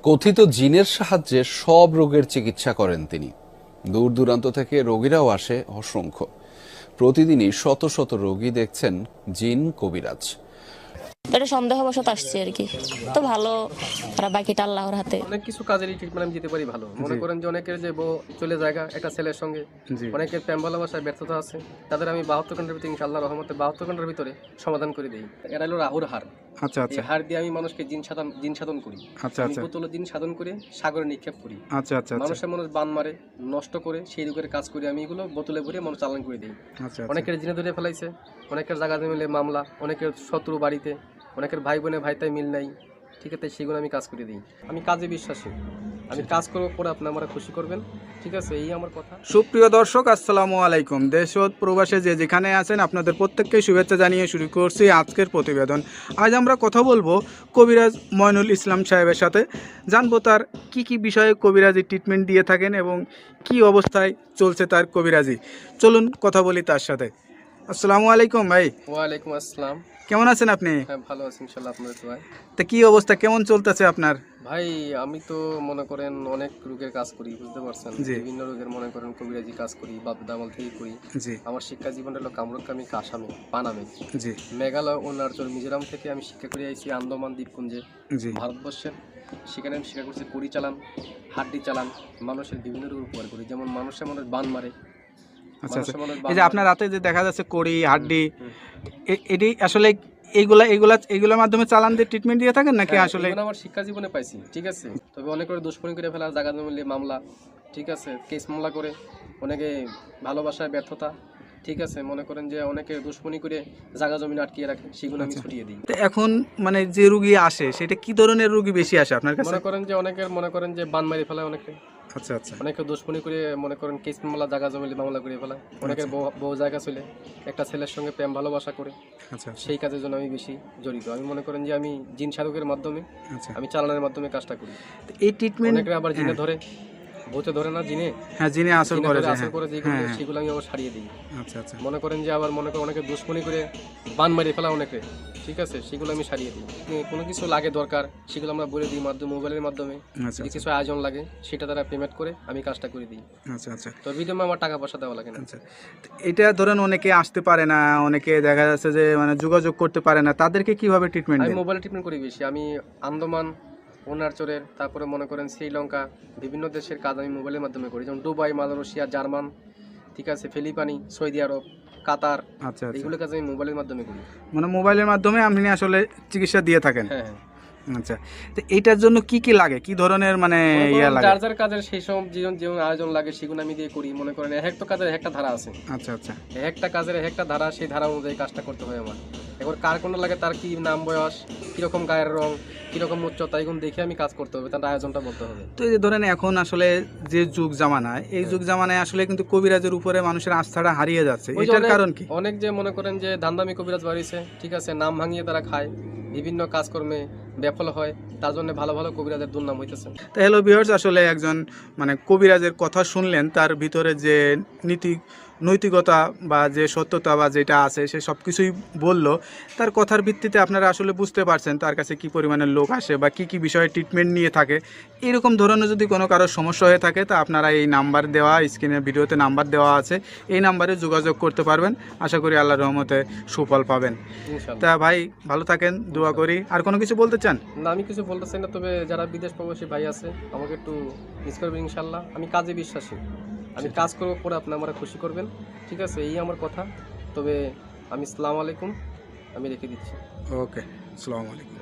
কথিত জিনের সাহায্যে সব রোগের চিকিৎসা করেন তিনি। দূর দূরান্ত থেকে রোগীরাও আসে অসংখ্য। প্রতিদিনই শত শত রোগী দেখছেন জিন কবিরাজ। এটা সন্দেহবশত আসছে আর কি, তো ভালো, আর বাকিটা আল্লাহর হাতে। অনেক কিছু কাজেরই ট্রিটমেন্ট আমি দিতে পারি ভালো। মনে করেন যে অনেকের যে বউ চলে জায়গা একটা ছেলের সঙ্গে, অনেকের প্রেম ভালোবাসায় ব্যর্থতা আছে, তাদের আমি 72 ঘন্টার ভিতরে ইনশাআল্লাহ রহমতে 72 ঘন্টার ভিতরে সমাধান করে দিই। এটা হলো রাহুর হার। আচ্ছা আচ্ছা, এই হার দিয়ে আমি মানুষকে জিন সাধন করি। আচ্ছা আমি আচ্ছা, বোতলে জিন সাধন করে সাগরে নিক্ষেপ করি। আচ্ছা আচ্ছা, মানুষের মানুষ বান মারে, নষ্ট করে সেই রোগের কাজ করি আমি। এগুলো বোতলে ভরে মানুষ চালান করে দিই। আচ্ছা, অনেকের জিনে ধরে ফেলাইছে, অনেকের জায়গা মিলে মামলা, অনেকের শত্রু বাড়িতে, অনেকের ভাই বোনে ভাইতাই মিল নাই, ঠিক আছে, সেগুলো আমি কাজ করে দিই। আমি কাজে বিশ্বাসী, আমি কাজ করবো, পরে আপনি আমরা খুশি করবেন, ঠিক আছে, এই আমার কথা। সুপ্রিয় দর্শক, আসসালামু আলাইকুম। দেশ ও প্রবাসে যে যেখানে আছেন আপনাদের প্রত্যেককে শুভেচ্ছা জানিয়ে শুরু করছি আজকের প্রতিবেদন। আজ আমরা কথা বলবো কবিরাজ ময়নুল ইসলাম সাহেবের সাথে। জানবো তার কি বিষয়ে কবিরাজি ট্রিটমেন্ট দিয়ে থাকেন এবং কি অবস্থায় চলছে তার কবিরাজি। চলুন কথা বলি তার সাথে। আসসালামু আলাইকুম ভাই। ওয়ালাইকুম আসসালাম। কেমন আছেন আপনি? হ্যাঁ, ভালো আছি ইনশাল্লাহ, আপনাদের দোয়ায়। তা কি অবস্থা, কেমন চলতেছে আপনার? ভাই আমি তো মনে করেন অনেক রোগের কাজ করি, বুঝতে পারছেন, জি। বিভিন্ন রোগের মনে করেন কবিরাজি কাজ করি, বাপ দামাল থেকে করি। জি আমার শিক্ষা জীবন হলো কামরুকামি, কাসামে, পানামে, জি মেঘালয়, অরুণাচল, মিজোরাম থেকে আমি শিক্ষা করে আইছি আন্দামান দ্বীপপুঞ্জে, জি ভারতবর্ষের। সেখানে আমি শিক্ষা করছি কুড়ি চালান, হাড্ডি চালান, মানুষের বিভিন্ন রোগ উপকার করি। যেমন মানুষের মানুষ বান মারে, আচ্ছা আচ্ছা। মানুষের মানুষ এই যে আপনার রাতে যে দেখা যাচ্ছে কড়ি হাড্ডি, এটি আসলে এইগুলোর মাধ্যমে চালান দিয়ে ট্রিটমেন্ট দিয়ে থাকেন নাকি আসলে? আমার শিক্ষা জীবনে পাইছি, ঠিক আছে। তবে অনেক করে দুশ্মনী করে ফেলা, জায়গা মিলে মামলা, ঠিক আছে, কেস মামলা করে, অনেকে ভালোবাসায় ব্যর্থতা, ঠিক আছে, মনে করেন যে অনেকে দুশ্মনী করে জায়গা জমি আটকিয়ে রাখে, সেগুলো আমি ছুটিয়ে দিই। তো এখন মানে যে রুগী আসে সেটা কি ধরনের রুগী বেশি আসে আপনার কাছে? মনে করেন যে অনেকের মনে করেন যে বান মারি ফেলায়, অনেকে আচ্ছা আচ্ছা, অনেকে দুশ্মনী করে মনে করেন কেস মামলা, জায়গা জমি মামলা করে ফেলায়। অনেকের বউ জায়গা চলে একটা ছেলের সঙ্গে প্রেম ভালোবাসা করে, আচ্ছা সেই কাজের জন্য আমি বেশি জড়িত। আমি মনে করেন যে আমি জিন সাধকের মাধ্যমে, আচ্ছা। আমি চালানোর মাধ্যমে কাজটা করি। তো এই ট্রিটমেন্ট অনেকে আবার জিনে ধরে, ভূতে ধরে না, জিনে হ্যাঁ জিনে আসল করে যে, আসল করে যেগুলো, হ্যাঁ সেগুলো আমি আবার সারিয়ে দিই। আচ্ছা আচ্ছা, মনে করেন যে আবার মনে করেন অনেকে দুশ্মনী করে বান মারি ফেলা অনেকে, ঠিক আছে, সেগুলো আমি সারিয়ে দিই। কোনো কিছু লাগে দরকার, সেগুলো আমরা বলে দিই মোবাইলের মাধ্যমে। আচ্ছা যদি কিছু আয়োজন লাগে সেটা তারা পেমেন্ট করে আমি কাজটা করে দিই। আচ্ছা আচ্ছা, তো বিনিময়ে আমার টাকা পয়সা দেওয়া লাগে না। আচ্ছা। তো এটা ধরেন অনেকে আসতে পারে না, অনেকে দেখা যাচ্ছে যে মানে যোগাযোগ করতে পারে না, তাদেরকে কিভাবে ট্রিটমেন্ট আমি দেন? মোবাইলে ট্রিটমেন্ট করি বেশি। আমি আন্দামান, অরুণাচলের, তারপরে মনে করেন শ্রীলঙ্কা, বিভিন্ন দেশের কাজ আমি মোবাইলের মাধ্যমে করি। যেমন দুবাই, মালয়েশিয়া, জার্মান, ঠিক আছে, ফিলিপাইনি, সৌদি আরব, কাতার, আচ্ছা আচ্ছা, এইগুলো কাজ আমি মোবাইলের মাধ্যমে করি। মানে মোবাইলের মাধ্যমে আপনি আসলে চিকিৎসা দিয়ে থাকেন? হ্যাঁ হ্যাঁ। আচ্ছা। তো এইটার জন্য কি লাগে, কি ধরনের মানে ইয়া লাগে? যার যার কাজের সেই সব যেমন আয়োজন লাগে সেগুলো আমি দিয়ে করি। মনে করেন এক একটা কাজের একটা ধারা আছে, আচ্ছা আচ্ছা, একটা কাজের একটা ধারা, সেই ধারা অনুযায়ী কাজটা করতে হয় আমার। এবার কার কোনটা লাগে, তার কি নাম, বয়স, কিরকম গায়ের রং, কিরকম উচ্চতা, এগুলো দেখে আমি কাজ করতে হবে, তার আয়োজনটা বলতে হবে। তো এই যে ধরেন এখন আসলে যে যুগ জামানায়, এই যুগ জামানায় আসলে কিন্তু কবিরাজের উপরে মানুষের আস্থাটা হারিয়ে যাচ্ছে, ওই যে এটার কারণ কি? অনেক যে মনে করেন যে ধান্দামি কবিরাজ বাড়িছে, ঠিক আছে, নাম ভাঙিয়ে তারা খায়, বিভিন্ন কাজকর্মে ব্যাফল হয়, তার জন্য ভালো ভালো কবিরাজের দুর্নাম হইতেছে। তো হ্যালো ভিউয়ার্স, আসলে একজন মানে কবিরাজের কথা শুনলেন, তার ভিতরে যে নৈতিকতা বা যে সত্যতা বা যেটা আছে সে সব কিছুই বললো। তার কথার ভিত্তিতে আপনারা আসলে বুঝতে পারছেন তার কাছে কি পরিমাণে লোক আসে বা কি বিষয়ে ট্রিটমেন্ট নিয়ে থাকে। এরকম ধরনের যদি কোনো কারোর সমস্যা হয়ে থাকে তা আপনারা এই নাম্বার দেওয়া, স্ক্রিনের ভিডিওতে নাম্বার দেওয়া আছে, এই নাম্বারে যোগাযোগ করতে পারবেন। আশা করি আল্লাহর রহমতে সুফল পাবেন। ইনশাআল্লাহ। তা ভাই ভালো থাকেন, দোয়া করি। আর কোনো কিছু বলতে চান? না, আমি কিছু বলতে চাই না, তবে যারা বিদেশ প্রবাসী ভাই আছে আমাকে একটু মিস করবেন ইনশাল্লাহ। আমি কাজে বিশ্বাসী, আমি কাজ করবো, পরে আপনি আমরা খুশি করবেন, ঠিক আছে, এই আমার কথা। তবে আমি আসসালামু আলাইকুম, আমি রেখে দিচ্ছি। ওকে, আসসালামু আলাইকুম।